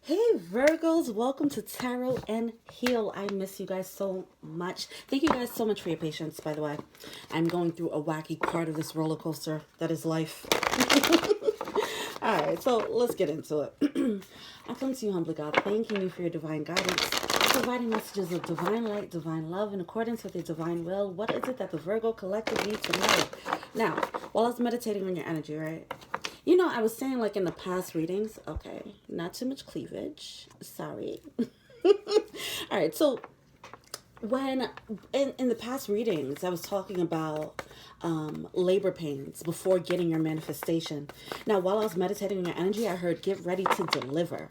Hey Virgos, welcome to Tarot and Heal. I miss you guys so much. Thank you guys so much for your patience, by the way. I'm going through a wacky part of this roller coaster that is life. Alright, so let's get into it. I come to you humbly, God, thanking you for your divine guidance, providing messages of divine light, divine love, in accordance with your divine will. What is it that the Virgo collective needs to know? Now, while I was meditating on your energy, right? You know, I was saying like in the past readings, okay, not too much cleavage. Sorry. All right, so when in the past readings, I was talking about labor pains before getting your manifestation. Now, while I was meditating on your energy, I heard get ready to deliver.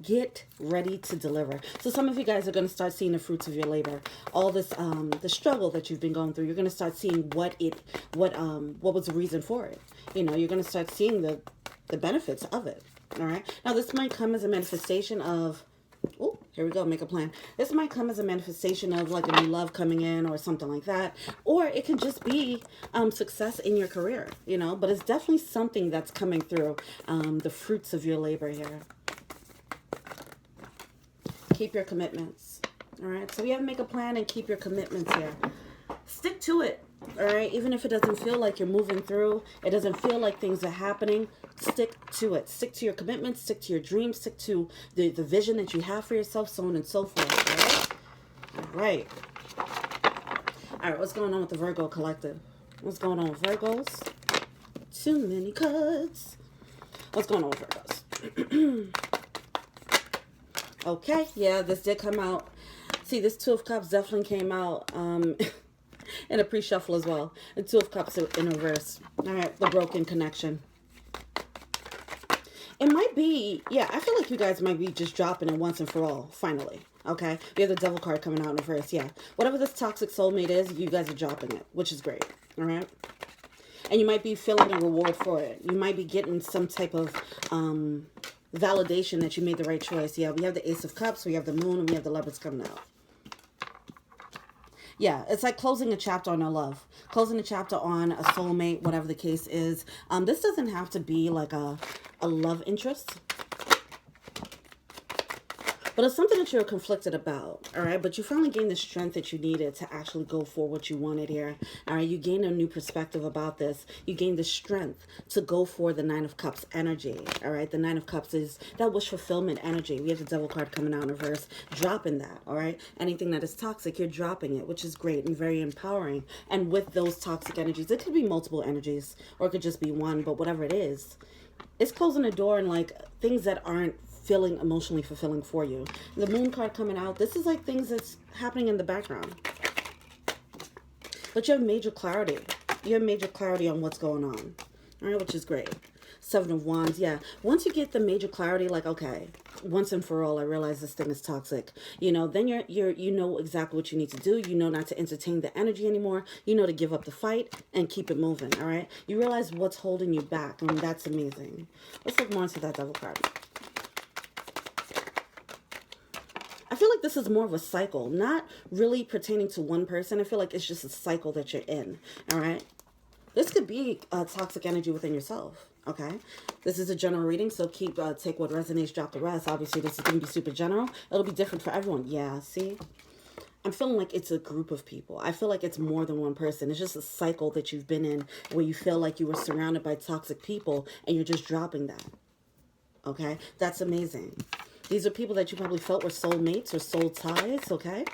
Get ready to deliver. So some of you guys are going to start seeing the fruits of your labor. All this the struggle that you've been going through, you're going to start seeing what was the reason for it. You know, you're going to start seeing the benefits of it. All right, now this might come as a manifestation of, oh, here we go, make a plan. This might come as a manifestation of like a new love coming in or something like that, or it can just be success in your career, you know, but it's definitely something that's coming through, the fruits of your labor here. Keep your commitments. All right, so we have to make a plan and keep your commitments here. Stick to it. All right, even if it doesn't feel like you're moving through, it doesn't feel like things are happening, stick to it. Stick to your commitments, stick to your dreams, stick to the vision that you have for yourself, so on and so forth. All right. All right, what's going on with the Virgo collective? What's going on with Virgos? Too many cards. What's going on with Virgos? Okay, yeah, this did come out. See, this Two of Cups definitely came out in a pre-shuffle as well. The Two of Cups in reverse. All right, the broken connection. It might be, yeah, I feel like you guys might be just dropping it once and for all, finally. Okay, you have the Devil card coming out in reverse, yeah. Whatever this toxic soulmate is, you guys are dropping it, which is great, all right? And you might be feeling a reward for it. You might be getting some type of validation that you made the right choice. Yeah, we have the Ace of Cups, we have the Moon, and we have the Lovers coming out. Yeah, it's like closing a chapter on a love. Closing a chapter on a soulmate, whatever the case is. This doesn't have to be like a love interest. But it's something that you're conflicted about, all right? But you finally gained the strength that you needed to actually go for what you wanted here, all right? You gained a new perspective about this. You gained the strength to go for the Nine of Cups energy, all right? The Nine of Cups is that wish fulfillment energy. We have the Devil card coming out in reverse, dropping that, all right? Anything that is toxic, you're dropping it, which is great and very empowering. And with those toxic energies, it could be multiple energies, or it could just be one, but whatever it is, it's closing the door and like things that aren't feeling emotionally fulfilling for you. The Moon card coming out, this is like things that's happening in the background. But you have major clarity. You have major clarity on what's going on. All right, which is great. Seven of Wands, yeah. Once you get the major clarity, like, okay, once and for all, I realize this thing is toxic. You know, then you know exactly what you need to do. You know not to entertain the energy anymore. You know to give up the fight and keep it moving, all right? You realize what's holding you back, and that's amazing. Let's look more into that Devil card. I feel like this is more of a cycle, not really pertaining to one person. I feel like it's just a cycle that you're in, all right? This could be toxic energy within yourself, okay? This is a general reading, so take what resonates, drop the rest. Obviously, this is going to be super general. It'll be different for everyone. Yeah, see? I'm feeling like it's a group of people. I feel like it's more than one person. It's just a cycle that you've been in where you feel like you were surrounded by toxic people and you're just dropping that, okay? That's amazing. These are people that you probably felt were soulmates or soul ties, okay?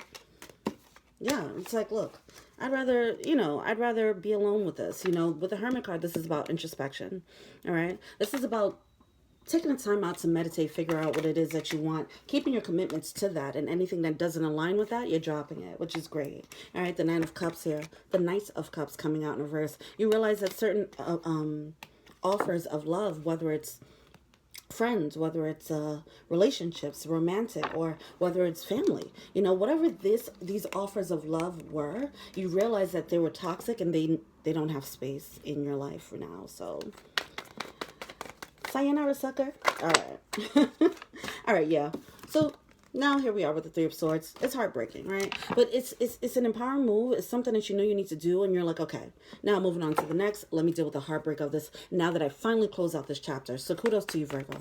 Yeah, it's like, look, I'd rather be alone with this. You know, with the Hermit card, this is about introspection, all right? This is about taking the time out to meditate, figure out what it is that you want, keeping your commitments to that, and anything that doesn't align with that, you're dropping it, which is great. All right, the Nine of Cups here, the Knight of Cups coming out in reverse. You realize that certain offers of love, whether it's friends, whether it's relationships, romantic, or whether it's family, you know, whatever these offers of love were, you realize that they were toxic and they don't have space in your life for now. So sayonara, sucker. All right. All right, yeah. So now here we are with the Three of Swords. It's heartbreaking, right? But it's an empowering move. It's something that you know you need to do, and you're like, okay, now moving on to the next. Let me deal with the heartbreak of this now that I finally close out this chapter. So kudos to you, Virgo.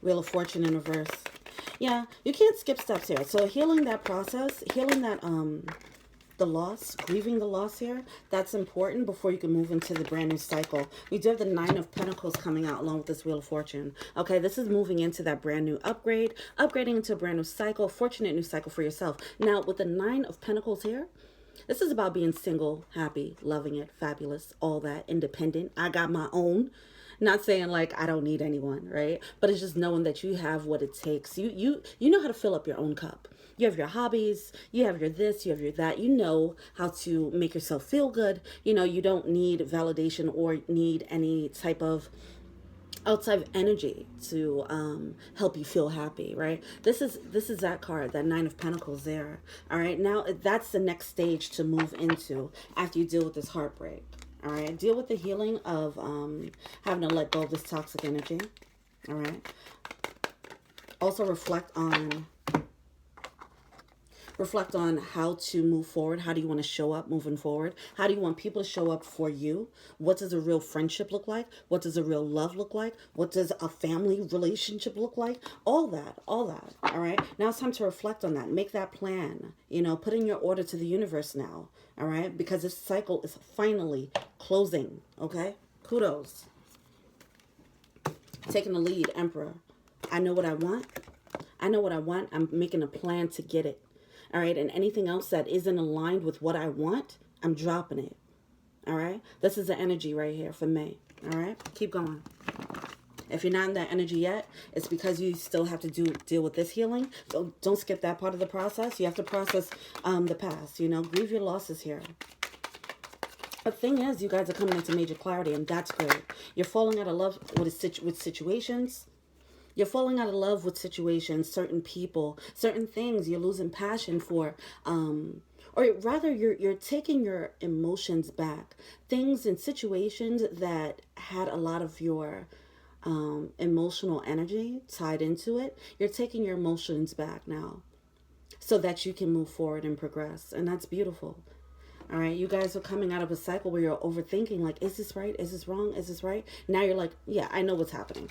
Wheel of Fortune in reverse. Yeah, you can't skip steps here. So healing that process, healing that the loss, grieving the loss here, that's important before you can move into the brand new cycle. We do have the Nine of Pentacles coming out along with this Wheel of Fortune. Okay, this is moving into that brand new upgrade, upgrading into a brand new cycle, fortunate new cycle for yourself. Now, with the Nine of Pentacles here, this is about being single, happy, loving it, fabulous, all that, independent. I got my own. Not saying like I don't need anyone, right? But it's just knowing that you have what it takes. You know how to fill up your own cup. You have your hobbies, you have your this, you have your that. You know how to make yourself feel good. You know, you don't need validation or need any type of outside energy to help you feel happy, right? This is that card, that Nine of Pentacles there. All right, now that's the next stage to move into after you deal with this heartbreak. All right, deal with the healing of having to let go of this toxic energy. All right, also reflect on how to move forward. How do you want to show up moving forward? How do you want people to show up for you? What does a real friendship look like? What does a real love look like? What does a family relationship look like? All that, all right? Now it's time to reflect on that. Make that plan, you know, put in your order to the universe now, all right? Because this cycle is finally closing, okay? Kudos. Taking the lead, Emperor. I know what I want. I know what I want. I'm making a plan to get it. All right, and anything else that isn't aligned with what I want, I'm dropping it. All right, this is the energy right here for May. All right, keep going. If you're not in that energy yet, it's because you still have to deal with this healing. So don't skip that part of the process. You have to process the past. You know, grieve your losses here. The thing is, you guys are coming into major clarity, and that's great. You're falling out of love with situations. You're falling out of love with situations, certain people, certain things. You're losing passion for, or rather, you're taking your emotions back. Things and situations that had a lot of your emotional energy tied into it. You're taking your emotions back now, so that you can move forward and progress, and that's beautiful. All right, you guys are coming out of a cycle where you're overthinking, like, is this right? Is this wrong? Is this right? Now you're like, yeah, I know what's happening.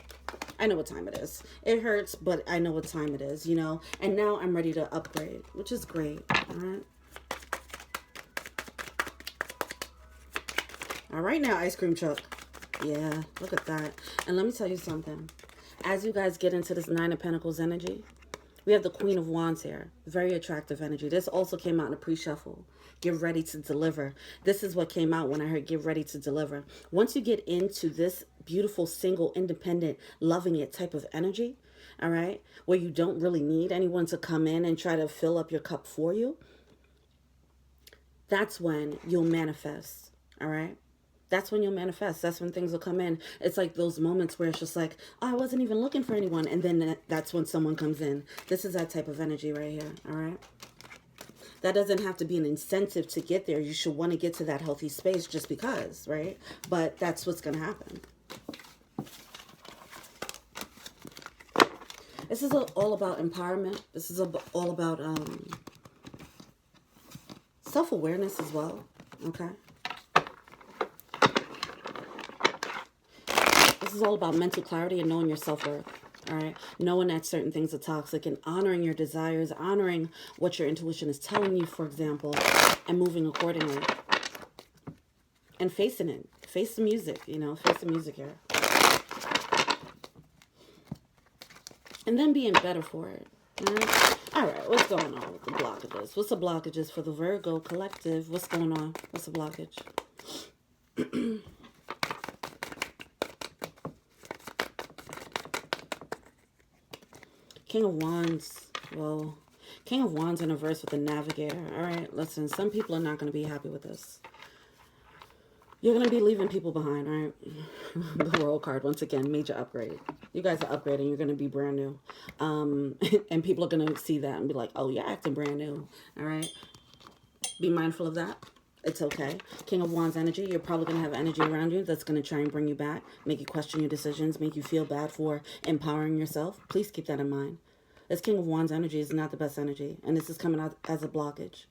I know what time it is. It hurts, but I know what time it is, you know? And now I'm ready to upgrade, which is great, all right? All right now, Ice Cream Truck. Yeah, look at that. And let me tell you something. As you guys get into this Nine of Pentacles energy, we have the Queen of Wands here. Very attractive energy. This also came out in a pre-shuffle. Get ready to deliver. This is what came out when I heard get ready to deliver. Once you get into this beautiful, single, independent, loving it type of energy, all right, where you don't really need anyone to come in and try to fill up your cup for you, that's when you'll manifest, all right? That's when you'll manifest. That's when things will come in. It's like those moments where it's just like, oh, I wasn't even looking for anyone. And then that's when someone comes in. This is that type of energy right here, all right? That doesn't have to be an incentive to get there. You should want to get to that healthy space just because, right? But that's what's going to happen. This is all about empowerment. This is all about self-awareness as well, okay? This is all about mental clarity and knowing your self-worth. All right, knowing that certain things are toxic and honoring your desires, honoring what your intuition is telling you, for example, and moving accordingly. And facing it. Face the music, you know, face the music here. And then being better for it. All right, what's going on with the blockages? What's the blockages for the Virgo collective? What's going on? What's the blockage? King of Wands. Well, King of Wands in reverse with the Navigator. All right, listen, some people are not going to be happy with this. You're going to be leaving people behind, all right? The World card, once again, major upgrade. You guys are upgrading. You're going to be brand new. And people are going to see that and be like, oh, you're acting brand new, all right? Be mindful of that. It's okay. King of Wands energy. You're probably going to have energy around you that's going to try and bring you back, make you question your decisions, make you feel bad for empowering yourself. Please keep that in mind. This King of Wands energy is not the best energy, and this is coming out as a blockage.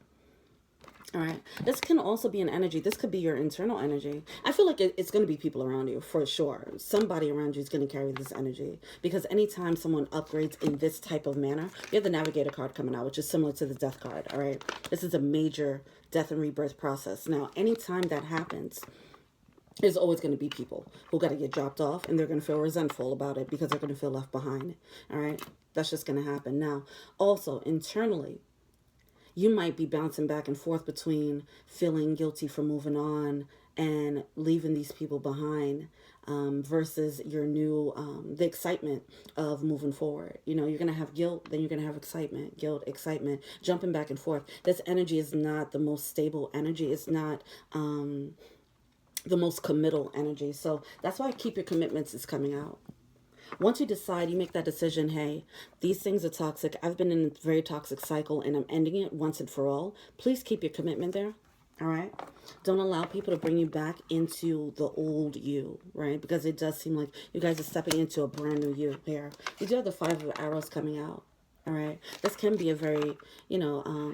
All right. This can also be an energy. This could be your internal energy. I feel like it's going to be people around you for sure. Somebody around you is going to carry this energy because anytime someone upgrades in this type of manner, you have the Navigator card coming out, which is similar to the Death card. All right. This is a major death and rebirth process. Now, anytime that happens, there's always going to be people who got to get dropped off and they're going to feel resentful about it because they're going to feel left behind. All right. That's just going to happen. Now, also internally, you might be bouncing back and forth between feeling guilty for moving on and leaving these people behind versus your new, the excitement of moving forward. You know, you're going to have guilt, then you're going to have excitement, guilt, excitement, jumping back and forth. This energy is not the most stable energy. It's not the most committal energy. So that's why Keep Your Commitments is coming out. Once you decide, you make that decision, hey, these things are toxic. I've been in a very toxic cycle and I'm ending it once and for all. Please keep your commitment there. All right. Don't allow people to bring you back into the old you, right? Because it does seem like you guys are stepping into a brand new you here. You do have the Five of Arrows coming out. All right. This can be a very, you know,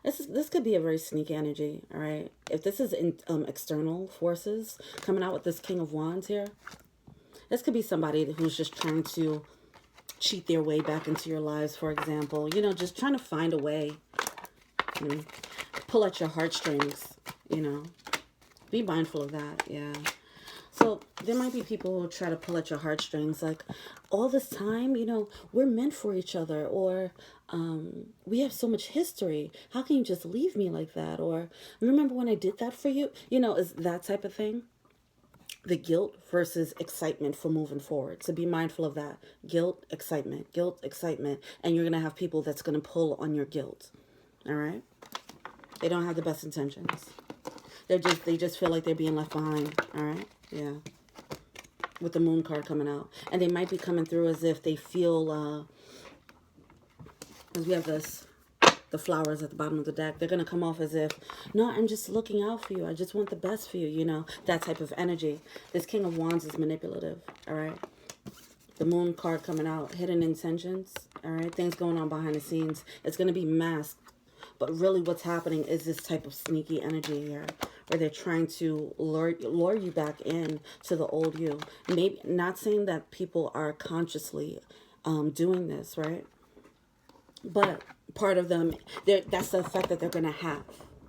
this could be a very sneaky energy. All right. If this is in external forces coming out with this King of Wands here, this could be somebody who's just trying to cheat their way back into your lives, for example. You know, just trying to find a way. You know, pull at your heartstrings, you know. Be mindful of that, yeah. So there might be people who try to pull at your heartstrings like, all this time, you know, we're meant for each other. Or we have so much history. How can you just leave me like that? Or remember when I did that for you? You know, is that type of thing. The guilt versus excitement for moving forward. So be mindful of that. Guilt, excitement, and you're going to have people that's going to pull on your guilt. All right? They don't have the best intentions. They just feel like they're being left behind. All right? Yeah. With the Moon card coming out. And they might be coming through as if they feel as we have the flowers at the bottom of the deck, they're going to come off as if, no, I'm just looking out for you. I just want the best for you, you know, that type of energy. This King of Wands is manipulative, all right? The Moon card coming out, hidden intentions, all right? Things going on behind the scenes. It's going to be masked, but really what's happening is this type of sneaky energy here where they're trying to lure you back in to the old you. Maybe not saying that people are consciously doing this, right? But part of them, that's the effect that they're going to have.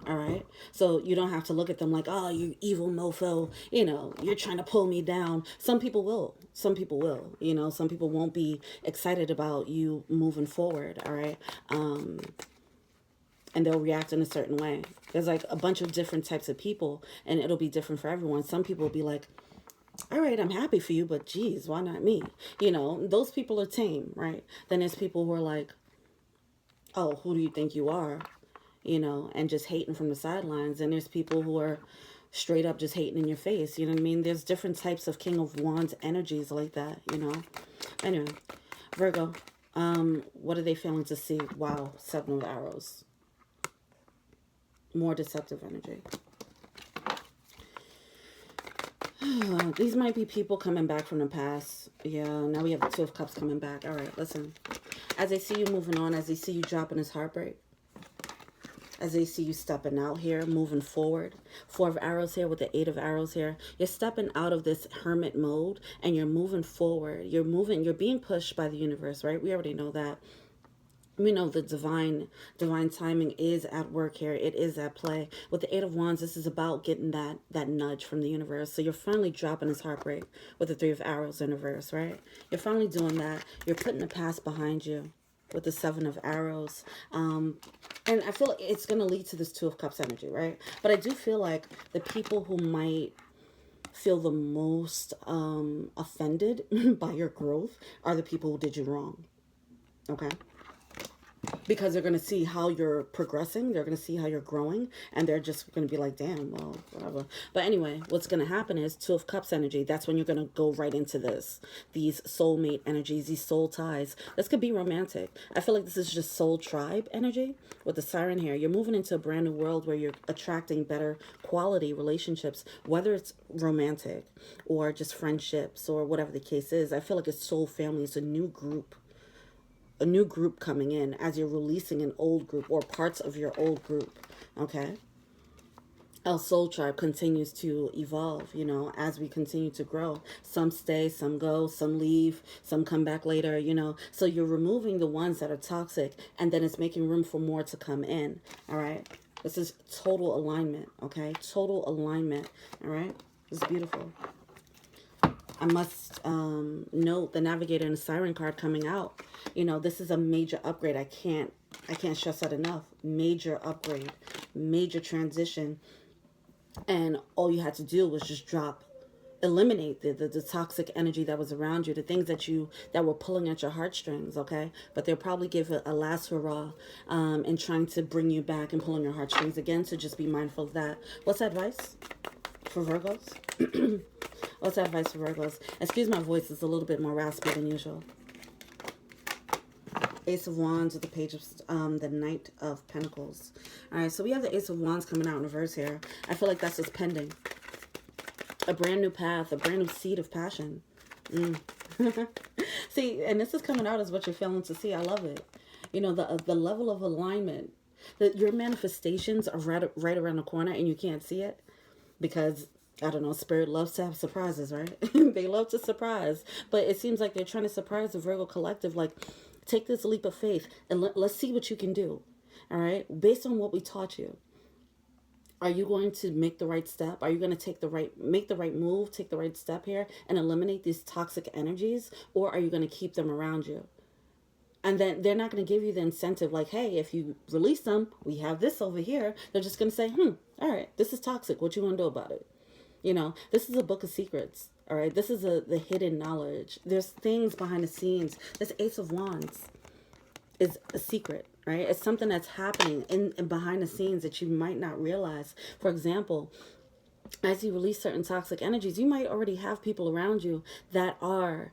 All right. So you don't have to look at them like, oh, you evil mofo, you know, you're trying to pull me down. Some people will. Some people will. You know, some people won't be excited about you moving forward. All right. And they'll react in a certain way. There's like a bunch of different types of people and it'll be different for everyone. Some people will be like, all right, I'm happy for you, but geez, why not me? You know, those people are tame, right? Then there's people who are like, oh, who do you think you are? You know, and just hating from the sidelines. And there's people who are straight up just hating in your face. You know what I mean? There's different types of King of Wands energies like that, you know. Anyway, Virgo, what are they failing to see? Wow, Seven of Arrows. More deceptive energy. These might be people coming back from the past. Yeah, now we have the Two of Cups coming back. All right, listen. As they see you moving on, as they see you dropping this heartbreak, as they see you stepping out here, moving forward. Four of Arrows here with the Eight of Arrows here. You're stepping out of this hermit mode and you're moving forward. You're being pushed by the universe, right? We already know that. We know the divine timing is at work here. It is at play. With the Eight of Wands, this is about getting that nudge from the universe. So you're finally dropping this heartbreak with the Three of Arrows in reverse, right? You're finally doing that. You're putting the past behind you with the Seven of Arrows. And I feel like it's going to lead to this Two of Cups energy, right? But I do feel like the people who might feel the most offended by your growth are the people who did you wrong, okay? Because they're going to see how you're progressing. They're going to see how you're growing. And they're just going to be like, damn, well, whatever. But anyway, what's going to happen is Two of Cups energy. That's when you're going to go right into this. These soulmate energies, these soul ties. This could be romantic. I feel like this is just soul tribe energy with the siren here. You're moving into a brand new world where you're attracting better quality relationships, whether it's romantic or just friendships or whatever the case is. I feel like it's soul family. It's a new group a new group coming in as you're releasing an old group or parts of your old group. Okay. Our soul tribe continues to evolve, you know, as we continue to grow. Some stay, some go, some leave, some come back later, you know. So you're removing the ones that are toxic, and then it's making room for more to come in. All right. This is total alignment. Okay. Total alignment. All right. This is beautiful. I must note the Navigator and the Siren card coming out. You know, this is a major upgrade. I can't stress that enough. Major upgrade, major transition. And all you had to do was just eliminate the toxic energy that was around you, the things that were pulling at your heartstrings, okay? But they'll probably give it a last hurrah in trying to bring you back and pulling your heartstrings again, so just be mindful of that. What's advice for Virgos? What's advice for Virgos? Excuse my voice, it's a little bit more raspy than usual. Ace of Wands with the Page of the Knight of Pentacles. All right, so we have the Ace of Wands coming out in reverse here. I feel like that's just pending. A brand new path, a brand new seed of passion. See, and this is coming out as what you're failing to see. I love it. You know, the level of alignment. Your manifestations are right around the corner and you can't see it because, I don't know, Spirit loves to have surprises, right? They love to surprise. But it seems like they're trying to surprise the Virgo collective, like, take this leap of faith and let's see what you can do. All right. Based on what we taught you, are you going to make the right step? Are you going to make the right move, take the right step here and eliminate these toxic energies? Or are you going to keep them around you? And then they're not going to give you the incentive like, hey, if you release them, we have this over here. They're just going to say, all right, this is toxic. What you want to do about it? You know, this is a book of secrets. All right, this is the hidden knowledge. There's things behind the scenes. This Ace of Wands is a secret, right? It's something that's happening in behind the scenes that you might not realize. For example, as you release certain toxic energies, you might already have people around you that are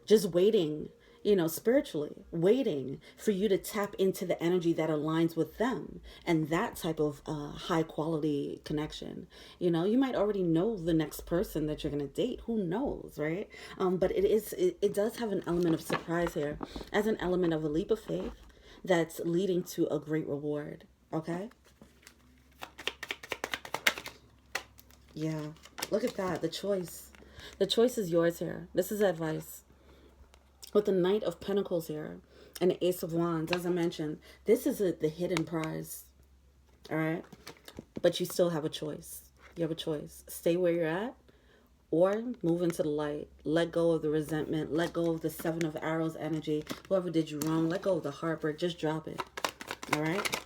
just waiting, you know, spiritually, waiting for you to tap into the energy that aligns with them and that type of high quality connection. You know, you might already know the next person that you're going to date. Who knows, right? But it does have an element of surprise here as an element of a leap of faith that's leading to a great reward. Okay. Yeah. Look at that. The choice. The choice is yours here. This is advice. With the Knight of Pentacles here and the Ace of Wands, as I mentioned, this is the hidden prize, all right? But you still have a choice. You have a choice. Stay where you're at or move into the light. Let go of the resentment. Let go of the Seven of Arrows energy. Whoever did you wrong, let go of the heartbreak. Just drop it, all right?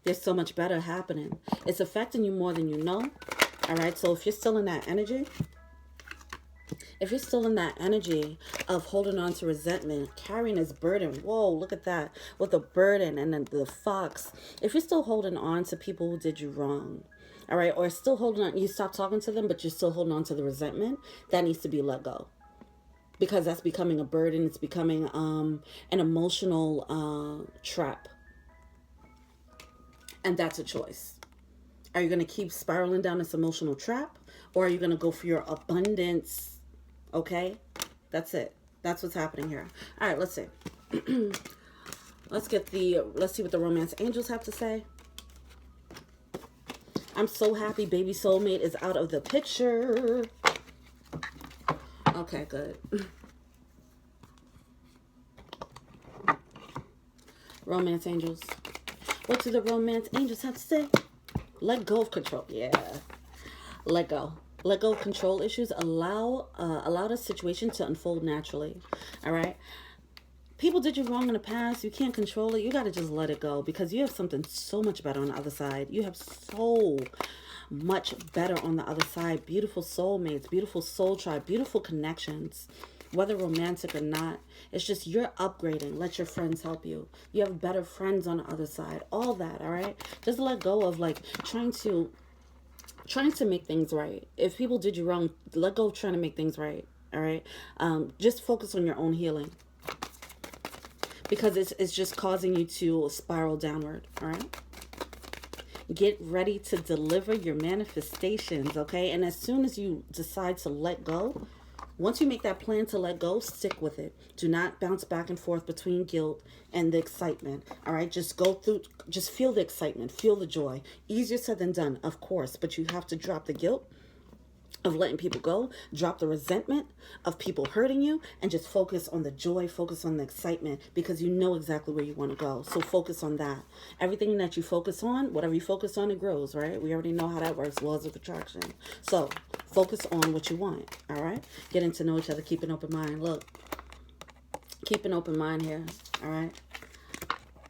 There's so much better happening. It's affecting you more than you know, all right? So if you're still in that energy... If you're still in that energy of holding on to resentment, carrying this burden, whoa, look at that, with the burden and then the fox. If you're still holding on to people who did you wrong, all right, or still holding on, you stop talking to them, but you're still holding on to the resentment, that needs to be let go. Because that's becoming a burden. It's becoming an emotional trap. And that's a choice. Are you going to keep spiraling down this emotional trap? Or are you going to go for your abundance? Okay, that's it. That's what's happening here. All right, let's see. Let's see what the romance angels have to say. I'm so happy baby soulmate is out of the picture. Okay, good. Romance angels. What do the romance angels have to say? Let go of control. Yeah. Let go. Let go of control issues. Allow the situation to unfold naturally. All right. People did you wrong in the past. You can't control it. You got to just let it go because you have something so much better on the other side. You have so much better on the other side. Beautiful soulmates, beautiful soul tribe, beautiful connections, whether romantic or not. It's just you're upgrading. Let your friends help you. You have better friends on the other side. All that, all right? Just let go of like trying to make things right. If people did you wrong, let go of trying to make things right. All right. Just focus on your own healing because it's just causing you to spiral downward. All right. Get ready to deliver your manifestations. Okay. And as soon as you decide to let go, Once you make that plan to let go, stick with it. Do not bounce back and forth between guilt and the excitement. All right, just go through, just feel the excitement, feel the joy. Easier said than done, of course, but you have to drop the guilt of letting people go, drop the resentment of people hurting you, and just focus on the joy, focus on the excitement, because you know exactly where you want to go. So focus on that. Everything that you focus on, whatever you focus on, it grows, right? We already know how that works, laws of attraction. So focus on what you want, all right? Getting to know each other, keep an open mind. Look, keep an open mind here, all right?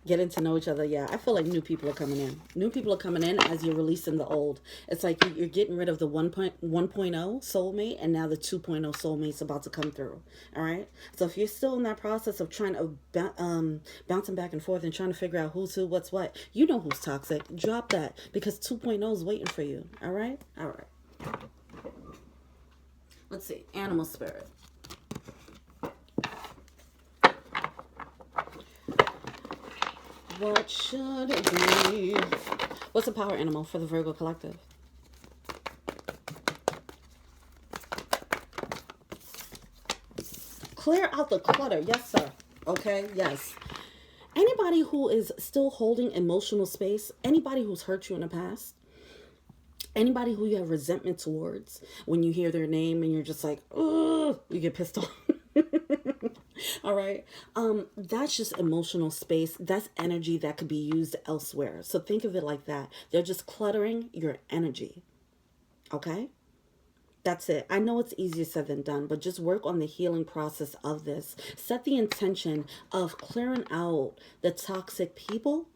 Getting to know each other. Yeah, I feel like new people are coming in. New people are coming in as you're releasing the old. It's like you're getting rid of the 1.0 soulmate, and now the 2.0 soulmate's about to come through. All right? So if you're still in that process of trying to bouncing back and forth and trying to figure out who's who, what's what, you know who's toxic. Drop that, because 2.0 is waiting for you. All right? All right. Let's see. Animal spirit. What should it be? What's a power animal for the Virgo collective? Clear out the clutter. Yes, sir. Okay, yes. Anybody who is still holding emotional space, anybody who's hurt you in the past, anybody who you have resentment towards, when you hear their name and you're just like, oh, you get pissed off. All right. That's just emotional space. That's energy that could be used elsewhere. So think of it like that. They're just cluttering your energy. Okay. That's it. I know it's easier said than done, but just work on the healing process of this. Set the intention of clearing out the toxic people.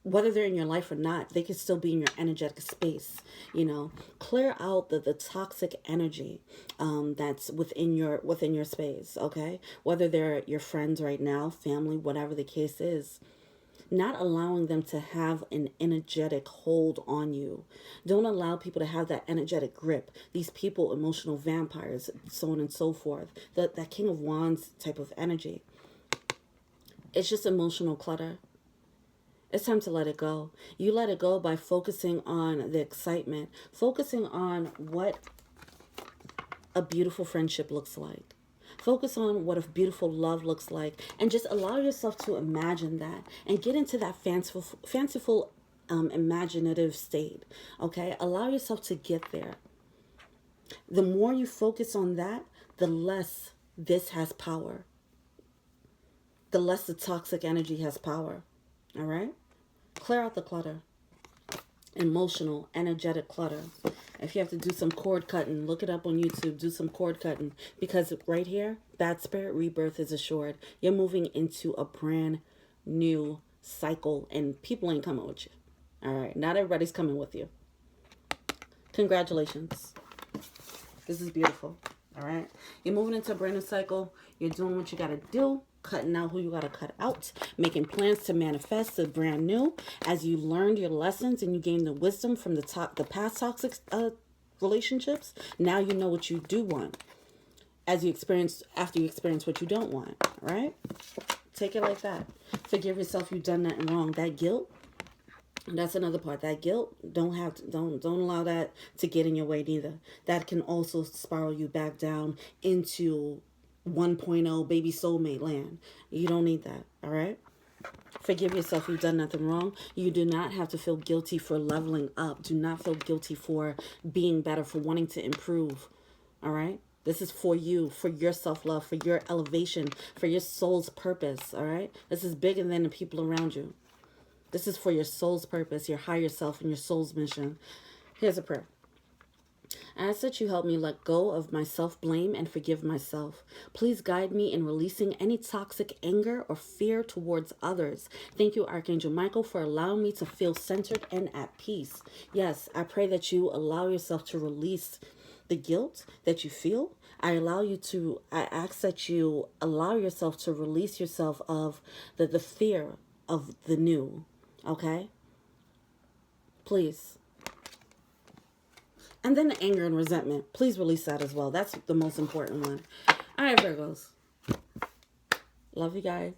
Whether they're in your life or not, they can still be in your energetic space. You know, clear out the toxic energy that's within your space. Okay, whether they're your friends right now, family, whatever the case is. Not allowing them to have an energetic hold on you. Don't allow people to have that energetic grip. These people, emotional vampires, so on and so forth. That King of Wands type of energy. It's just emotional clutter. It's time to let it go. You let it go by focusing on the excitement, focusing on what a beautiful friendship looks like. Focus on what a beautiful love looks like, and just allow yourself to imagine that and get into that fanciful imaginative state. Okay? Allow yourself to get there. The more you focus on that, the less this has power. The less the toxic energy has power. All right? Clear out the clutter. Emotional, energetic clutter. If you have to do some cord cutting, look it up on YouTube. Do some cord cutting. Because right here, bad spirit rebirth is assured. You're moving into a brand new cycle, and people ain't coming with you. All right? Not everybody's coming with you. Congratulations. This is beautiful. All right? You're moving into a brand new cycle. You're doing what you got to do. Cutting out who you got to cut out, making plans to manifest the brand new. As you learned your lessons and you gained the wisdom from the past toxic relationships, now you know what you do want. After you experience what you don't want, right? Take it like that. Forgive yourself. You've done nothing wrong. That guilt, that's another part. That guilt, don't allow that to get in your way neither. That can also spiral you back down into 1.0 baby soulmate land. You don't need that. All right? Forgive yourself. You've done nothing wrong. You do not have to feel guilty for leveling up. Do not feel guilty for being better, for wanting to improve. All right? This is for you, for your self-love, for your elevation, for your soul's purpose. All right? This is bigger than the people around you. This is for your soul's purpose, your higher self, and your soul's mission. Here's a prayer. I ask that you help me let go of my self-blame and forgive myself. Please guide me in releasing any toxic anger or fear towards others. Thank you, Archangel Michael, for allowing me to feel centered and at peace. Yes, I pray that you allow yourself to release the guilt that you feel. I ask that you allow yourself to release yourself of the fear of the new. Okay? Please. And then the anger and resentment. Please release that as well. That's the most important one. All right, Virgos. Love you guys.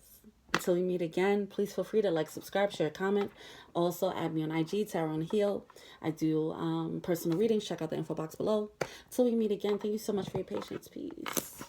Until we meet again, please feel free to like, subscribe, share, comment. Also, add me on IG, Tarot and Heal. I do personal readings. Check out the info box below. Until we meet again, thank you so much for your patience. Peace.